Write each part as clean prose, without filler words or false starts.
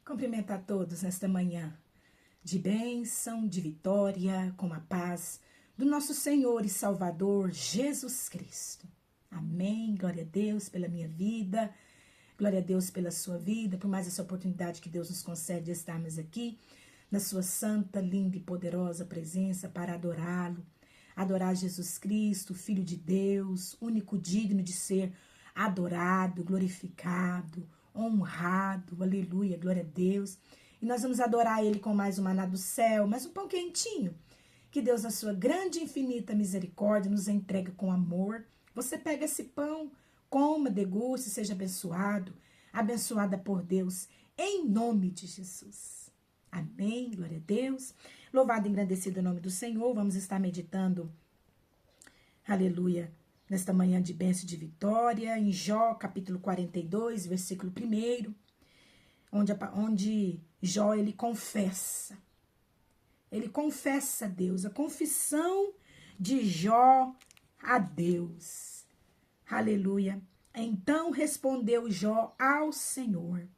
Cumprimento a todos nesta manhã de bênção, de vitória, com a paz do nosso Senhor e Salvador Jesus Cristo. Amém. Glória a Deus pela minha vida, glória a Deus pela sua vida, por mais essa oportunidade que Deus nos concede de estarmos aqui na sua santa, linda e poderosa presença para adorá-lo, adorar Jesus Cristo, Filho de Deus, único digno de ser adorado, glorificado, honrado, aleluia, glória a Deus. E nós vamos adorar Ele com mais um maná do céu, mais um pão quentinho, que Deus, na sua grande e infinita misericórdia, nos entrega com amor. Você pega esse pão, coma, deguste, seja abençoado, abençoada por Deus, em nome de Jesus. Amém, glória a Deus. Louvado e engrandecido o nome do Senhor. Vamos estar meditando, aleluia, nesta manhã de bênção e de vitória, em Jó, capítulo 42, versículo 1, onde Jó, ele confessa a Deus, a confissão de Jó a Deus, aleluia. Então respondeu Jó ao Senhor: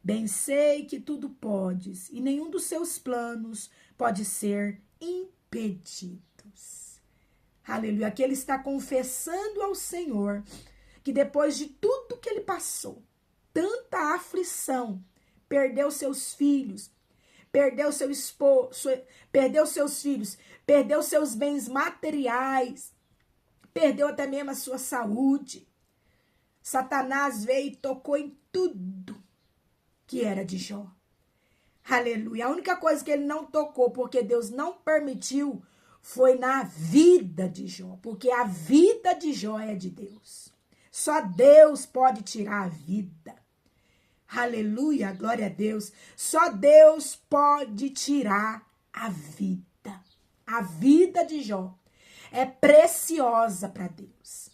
bem sei que tudo podes, e nenhum dos seus planos pode ser impedido. Aleluia. Aqui ele está confessando ao Senhor que depois de tudo que ele passou, tanta aflição, perdeu seus filhos, perdeu seu esposo, perdeu seus filhos, perdeu seus bens materiais, perdeu até mesmo a sua saúde. Satanás veio e tocou em tudo que era de Jó. Aleluia. A única coisa que ele não tocou, porque Deus não permitiu, foi na vida de Jó, porque a vida de Jó é de Deus. Só Deus pode tirar a vida. Aleluia, glória a Deus. Só Deus pode tirar a vida. A vida de Jó é preciosa para Deus.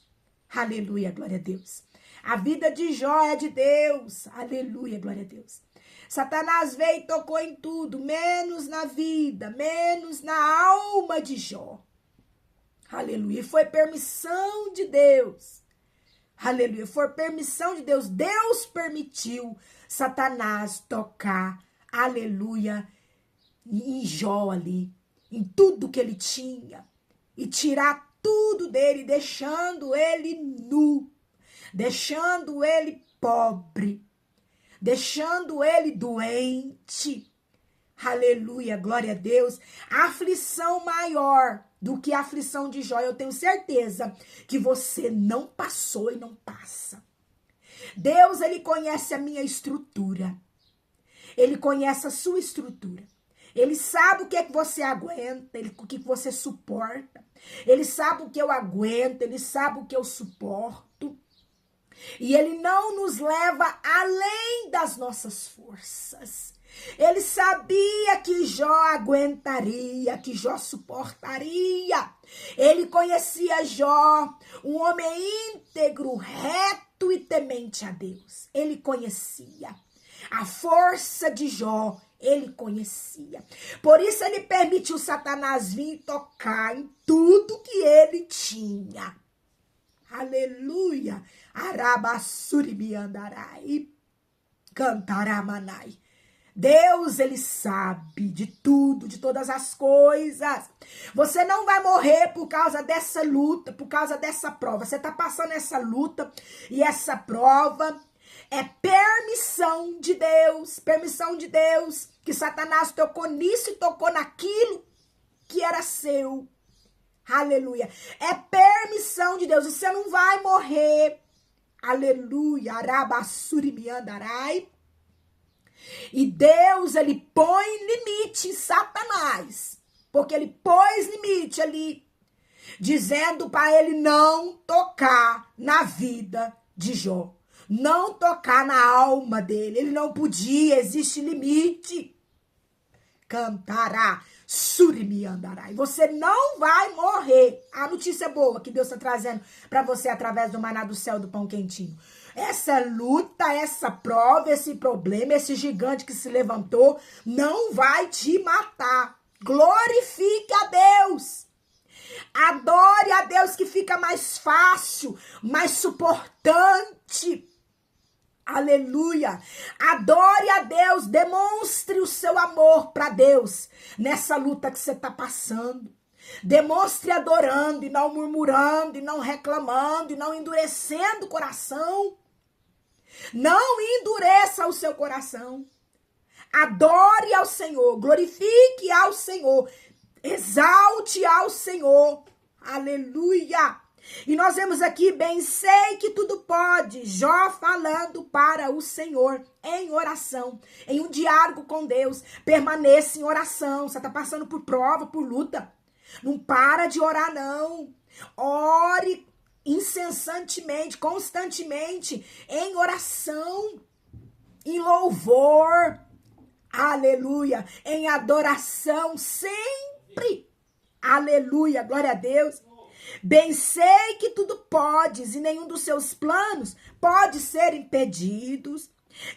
Aleluia, glória a Deus. A vida de Jó é de Deus. Aleluia, glória a Deus. Satanás veio e tocou em tudo, menos na vida, menos na alma de Jó. Aleluia. E foi permissão de Deus. Aleluia. Foi permissão de Deus. Deus permitiu Satanás tocar, aleluia, em Jó ali, em tudo que ele tinha, e tirar tudo dele, deixando ele nu, deixando ele pobre, deixando ele doente. Aleluia, glória a Deus. A aflição maior do que a aflição de Jó, eu tenho certeza que você não passou e não passa. Deus, ele conhece a minha estrutura. Ele conhece a sua estrutura. Ele sabe o que é que você aguenta, o que você suporta. Ele sabe o que eu aguento, ele sabe o que eu suporto. E ele não nos leva além das nossas forças. Ele sabia que Jó aguentaria, que Jó suportaria. Ele conhecia Jó, um homem íntegro, reto e temente a Deus. Ele conhecia a força de Jó, ele conhecia. Por isso ele permitiu Satanás vir tocar em tudo que ele tinha. Aleluia. Arabassuribiandarai. Cantaramanai. Deus, ele sabe de tudo, de todas as coisas. Você não vai morrer por causa dessa luta, por causa dessa prova. Você está passando essa luta e essa prova é permissão de Deus, que Satanás tocou nisso e tocou naquilo que era seu. Aleluia. É permissão de Deus. Você não vai morrer. Aleluia. Arabassuribiandarai. E Deus, ele põe limite em Satanás. Porque ele pôs limite ali, dizendo para ele não tocar na vida de Jó. Não tocar na alma dele. Ele não podia, existe limite. Cantará. Surimiandarai. Você não vai morrer. A notícia boa que Deus está trazendo para você através do maná do céu, do pão quentinho. Essa luta, essa prova, esse problema, esse gigante que se levantou, não vai te matar. Glorifique a Deus. Adore a Deus, que fica mais fácil, mais suportante. Aleluia. Adore a Deus, demonstre o seu amor para Deus nessa luta que você está passando. Demonstre adorando e não murmurando e não reclamando e não endurecendo o coração. Não endureça o seu coração. Adore ao Senhor, glorifique ao Senhor, exalte ao Senhor. Aleluia. E nós vemos aqui, bem sei que tudo pode, Jó falando para o Senhor em oração, em um diálogo com Deus. Permaneça em oração. Você está passando por prova, por luta. Não para de orar, não. Ore incessantemente, constantemente, em oração, em louvor, aleluia, em adoração, sempre, aleluia, glória a Deus. Bem sei que tudo podes e nenhum dos seus planos pode ser impedidos.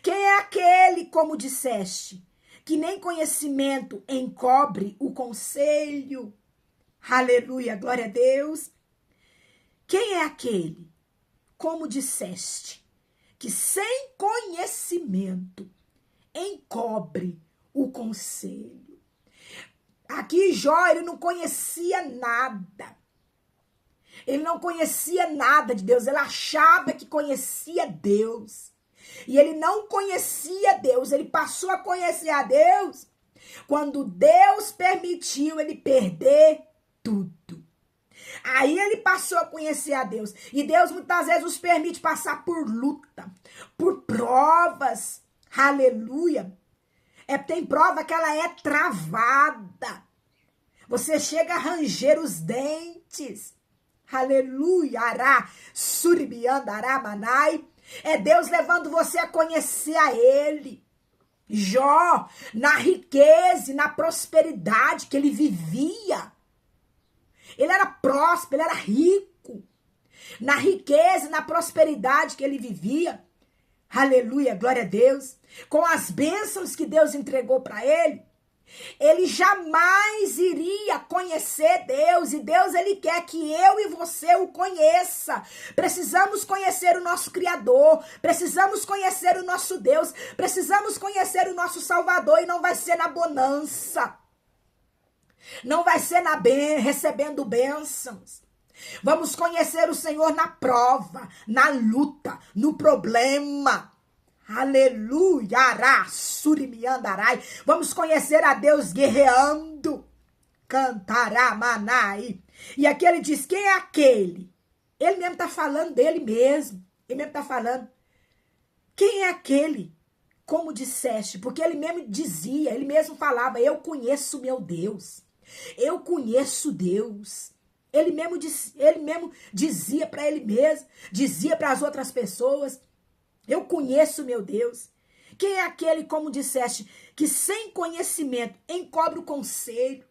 Quem é aquele, como disseste, que nem conhecimento encobre o conselho? Aleluia, glória a Deus. Quem é aquele, como disseste, que sem conhecimento encobre o conselho? Aqui Jó, ele não conhecia nada. Ele não conhecia nada de Deus. Ele achava que conhecia Deus. E ele não conhecia Deus. Ele passou a conhecer a Deus quando Deus permitiu ele perder tudo. Aí ele passou a conhecer a Deus. E Deus muitas vezes nos permite passar por luta, por provas. Aleluia. Tem prova que ela é travada. Você chega a ranger os dentes. Aleluia. Ará, suribiandará, manai. É Deus levando você a conhecer a Ele. Jó, na riqueza e na prosperidade que ele vivia. Ele era próspero, ele era rico. Na riqueza e na prosperidade que ele vivia. Aleluia, glória a Deus. Com as bênçãos que Deus entregou para ele, ele jamais iria conhecer Deus. E Deus, ele quer que eu e você o conheça. Precisamos conhecer o nosso Criador. Precisamos conhecer o nosso Deus. Precisamos conhecer o nosso Salvador. E não vai ser na bonança. Não vai ser recebendo bênçãos. Vamos conhecer o Senhor na prova, na luta, no problema. Aleluia, ará, surimiandarai. Vamos conhecer a Deus guerreando. Cantará, manai. E aqui ele diz, quem é aquele? Ele mesmo está falando dele mesmo. Ele mesmo está falando. Quem é aquele? Como disseste, porque ele mesmo dizia, ele mesmo falava, eu conheço meu Deus. Eu conheço Deus. Ele mesmo dizia para ele mesmo, dizia para as outras pessoas, eu conheço meu Deus. Quem é aquele, como disseste, que sem conhecimento encobre o conselho?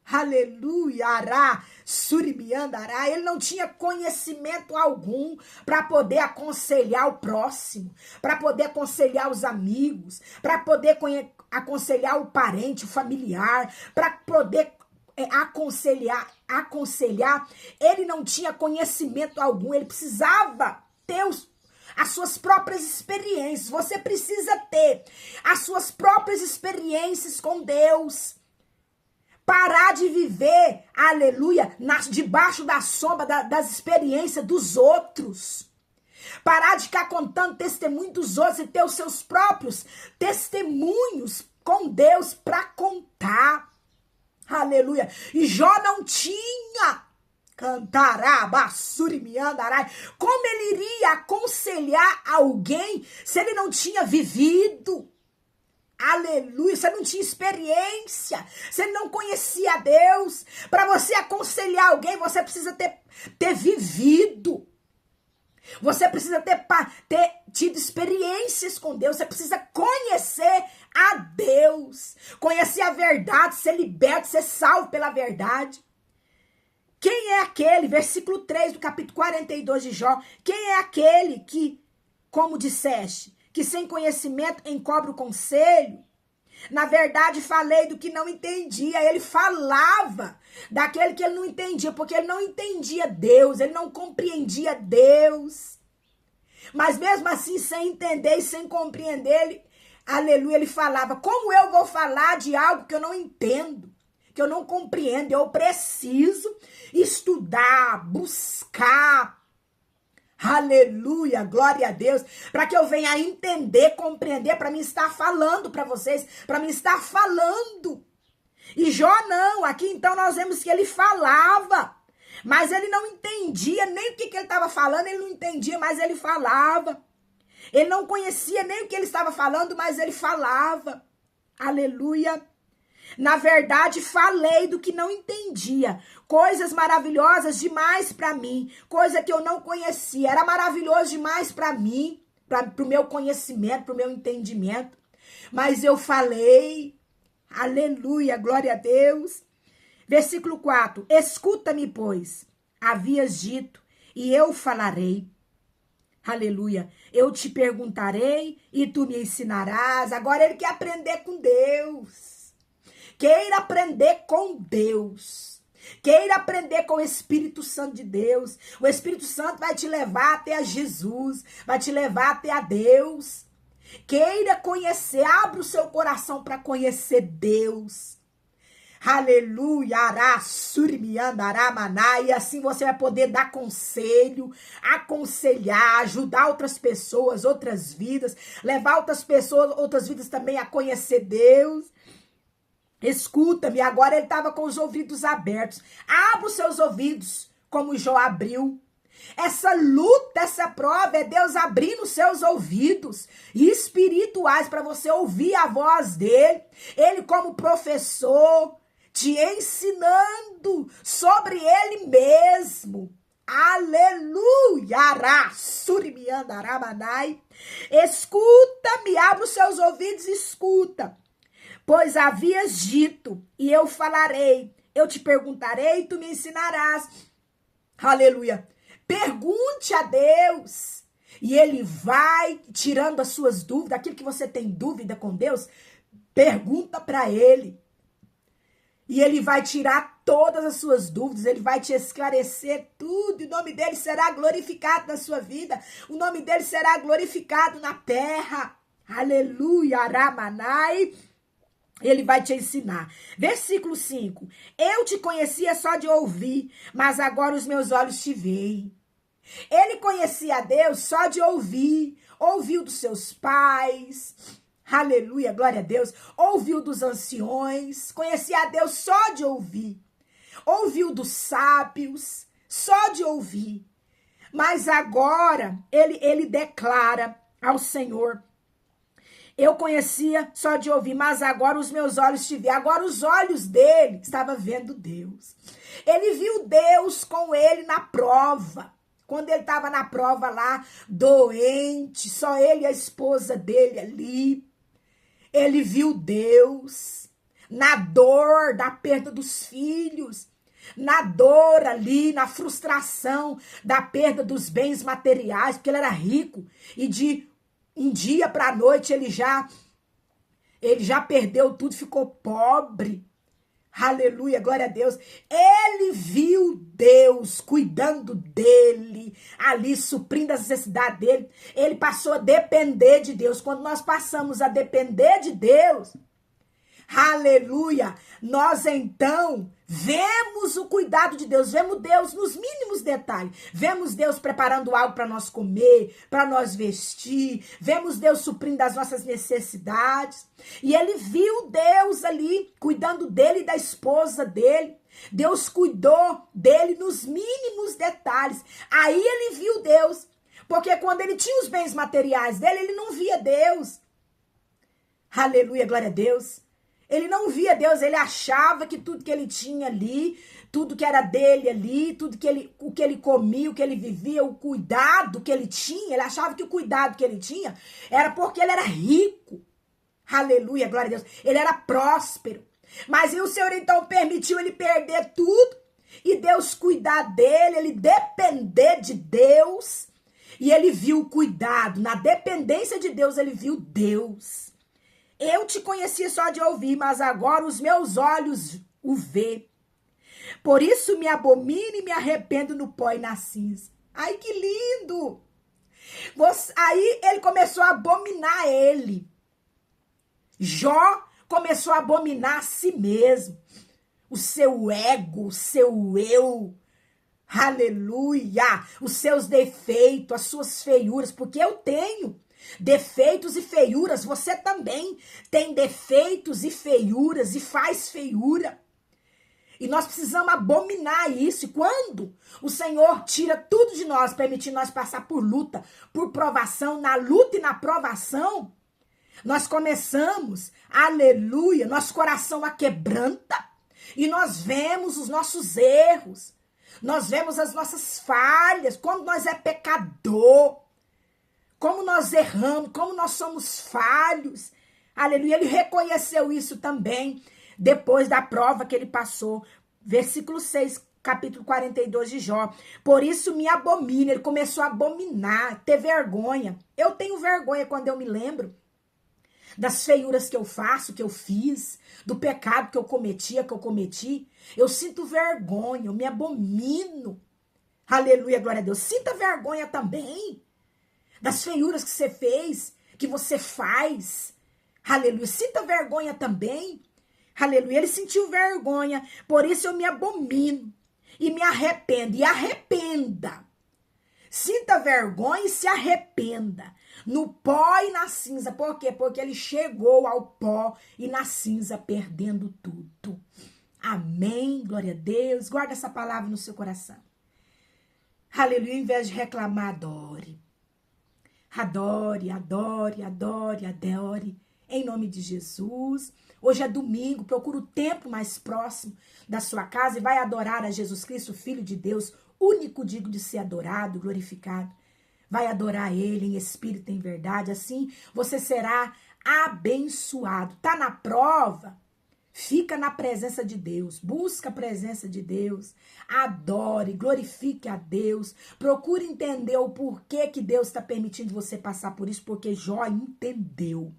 Aleluia, ará, suribiandará. Ele não tinha conhecimento algum para poder aconselhar o próximo, para poder aconselhar os amigos, para poder aconselhar o parente, o familiar, para poder aconselhar. Ele não tinha conhecimento algum, ele precisava ter as suas próprias experiências. Você precisa ter as suas próprias experiências com Deus. Parar de viver, aleluia, debaixo da sombra das experiências dos outros. Parar de ficar contando testemunho dos outros e ter os seus próprios testemunhos com Deus para contar. Aleluia. E Jó não tinha. Cantará, basuri, miandarai. Como ele iria aconselhar alguém se ele não tinha vivido? Aleluia, você não tinha experiência, você não conhecia Deus. Para você aconselhar alguém, você precisa ter vivido. Você precisa ter tido experiências com Deus. Você precisa conhecer a Deus. Conhecer a verdade, ser liberto, ser salvo pela verdade. Quem é aquele, versículo 3 do capítulo 42 de Jó, quem é aquele que, como disseste, que sem conhecimento encobre o conselho? Na verdade, falei do que não entendia. Ele falava daquele que ele não entendia, porque ele não entendia Deus, ele não compreendia Deus. Mas mesmo assim, sem entender e sem compreender, aleluia, ele falava: como eu vou falar de algo que eu não entendo, que eu não compreendo? Eu preciso estudar, buscar, aleluia, glória a Deus, para que eu venha a entender, compreender, para mim estar falando para vocês, para mim estar falando. E Jó não, aqui então nós vemos que ele falava, mas ele não entendia nem o que ele estava falando, ele não entendia, mas ele falava. Ele não conhecia nem o que ele estava falando, mas ele falava. Aleluia. Na verdade, falei do que não entendia. Coisas maravilhosas demais para mim. Coisa que eu não conhecia. Era maravilhoso demais para mim. Para o meu conhecimento, para o meu entendimento. Mas eu falei. Aleluia, glória a Deus. Versículo 4. Escuta-me, pois. Havias dito, e eu falarei. Aleluia. Eu te perguntarei e tu me ensinarás. Agora ele quer aprender com Deus. Queira aprender com Deus. Queira aprender com o Espírito Santo de Deus. O Espírito Santo vai te levar até a Jesus. Vai te levar até a Deus. Queira conhecer. Abra o seu coração para conhecer Deus. Aleluia, e assim você vai poder dar conselho, aconselhar, ajudar outras pessoas, outras vidas, levar outras pessoas, outras vidas também a conhecer Deus. Escuta-me, agora ele estava com os ouvidos abertos. Abra os seus ouvidos, como Jó abriu. Essa luta, essa prova é Deus abrindo os seus ouvidos espirituais para você ouvir a voz dele. Ele como professor, te ensinando sobre ele mesmo. Aleluia! Escuta-me, abre os seus ouvidos e escuta. Pois havias dito, e eu falarei, eu te perguntarei e tu me ensinarás. Aleluia! Pergunte a Deus, e ele vai tirando as suas dúvidas, aquilo que você tem dúvida com Deus, pergunta para ele. E ele vai tirar todas as suas dúvidas, ele vai te esclarecer tudo, e o nome dele será glorificado na sua vida, o nome dele será glorificado na terra. Aleluia, Aramanai. Ele vai te ensinar. Versículo 5. Eu te conhecia só de ouvir, mas agora os meus olhos te veem. Ele conhecia a Deus só de ouvir. Ouviu dos seus pais. Aleluia, glória a Deus. Ouviu dos anciões. Conhecia a Deus só de ouvir. Ouviu dos sábios. Só de ouvir. Mas agora ele declara ao Senhor: eu conhecia só de ouvir, mas agora os meus olhos te veem. Agora os olhos dele estavam vendo Deus. Ele viu Deus com ele na prova. Quando ele estava na prova lá, doente, só ele e a esposa dele ali. Ele viu Deus na dor da perda dos filhos. Na dor ali, na frustração da perda dos bens materiais, porque ele era rico e de um dia para a noite ele já perdeu tudo, ficou pobre. Aleluia, glória a Deus. Ele viu Deus cuidando dele, ali suprindo as necessidades dele. Ele passou a depender de Deus. Quando nós passamos a depender de Deus, aleluia, nós então vemos o cuidado de Deus, vemos Deus nos mínimos detalhes, vemos Deus preparando algo para nós comer, para nós vestir, vemos Deus suprindo as nossas necessidades, e ele viu Deus ali, cuidando dele e da esposa dele. Deus cuidou dele nos mínimos detalhes, aí ele viu Deus, porque quando ele tinha os bens materiais dele, ele não via Deus. Aleluia, glória a Deus. Ele não via Deus, ele achava que tudo que ele tinha ali, tudo que era dele ali, o que ele comia, o que ele vivia, o cuidado que ele tinha, ele achava que o cuidado que ele tinha era porque ele era rico. Aleluia, glória a Deus. Ele era próspero. Mas o Senhor então permitiu ele perder tudo e Deus cuidar dele, ele depender de Deus. E ele viu o cuidado, na dependência de Deus ele viu Deus. Eu te conhecia só de ouvir, mas agora os meus olhos o vê. Por isso me abomino e me arrependo no pó e na cinza. Ai, que lindo! Aí ele começou a abominar ele. Jó começou a abominar a si mesmo. O seu ego, o seu eu. Aleluia! Os seus defeitos, as suas feiuras, porque eu tenho defeitos e feiuras, você também tem defeitos e feiuras e faz feiura. E nós precisamos abominar isso. E quando o Senhor tira tudo de nós, permitindo nós passar por luta, por provação, na luta e na provação, nós começamos, aleluia, nosso coração aquebranta e nós vemos os nossos erros, nós vemos as nossas falhas, como nós é pecador, como nós erramos, como nós somos falhos. Aleluia, ele reconheceu isso também depois da prova que ele passou. Versículo 6, capítulo 42 de Jó. Por isso me abomina, ele começou a abominar, ter vergonha. Eu tenho vergonha quando eu me lembro das feiuras que eu faço, que eu fiz, do pecado que eu cometi. Eu sinto vergonha, eu me abomino. Aleluia, glória a Deus. Sinta vergonha também das feiuras que você fez, que você faz. Aleluia, sinta vergonha também. Aleluia, ele sentiu vergonha, por isso eu me abomino e me arrependo. E arrependa. Sinta vergonha e se arrependa. No pó e na cinza. Por quê? Porque ele chegou ao pó e na cinza perdendo tudo. Amém. Glória a Deus. Guarda essa palavra no seu coração. Aleluia. Em vez de reclamar, adore. Adore, adore, adore, adore. Em nome de Jesus. Hoje é domingo. Procura o tempo mais próximo da sua casa e vai adorar a Jesus Cristo, Filho de Deus, único digno de ser adorado, glorificado. Vai adorar ele em espírito e em verdade. Assim você será abençoado. Tá na prova? Fica na presença de Deus. Busca a presença de Deus. Adore, glorifique a Deus. Procure entender o porquê que Deus está permitindo você passar por isso. Porque Jó entendeu.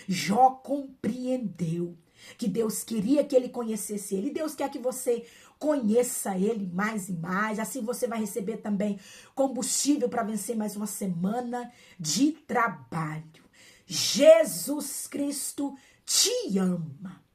Jó compreendeu que Deus queria que ele conhecesse ele. E Deus quer que você conheça ele mais e mais. Assim você vai receber também combustível para vencer mais uma semana de trabalho. Jesus Cristo te ama.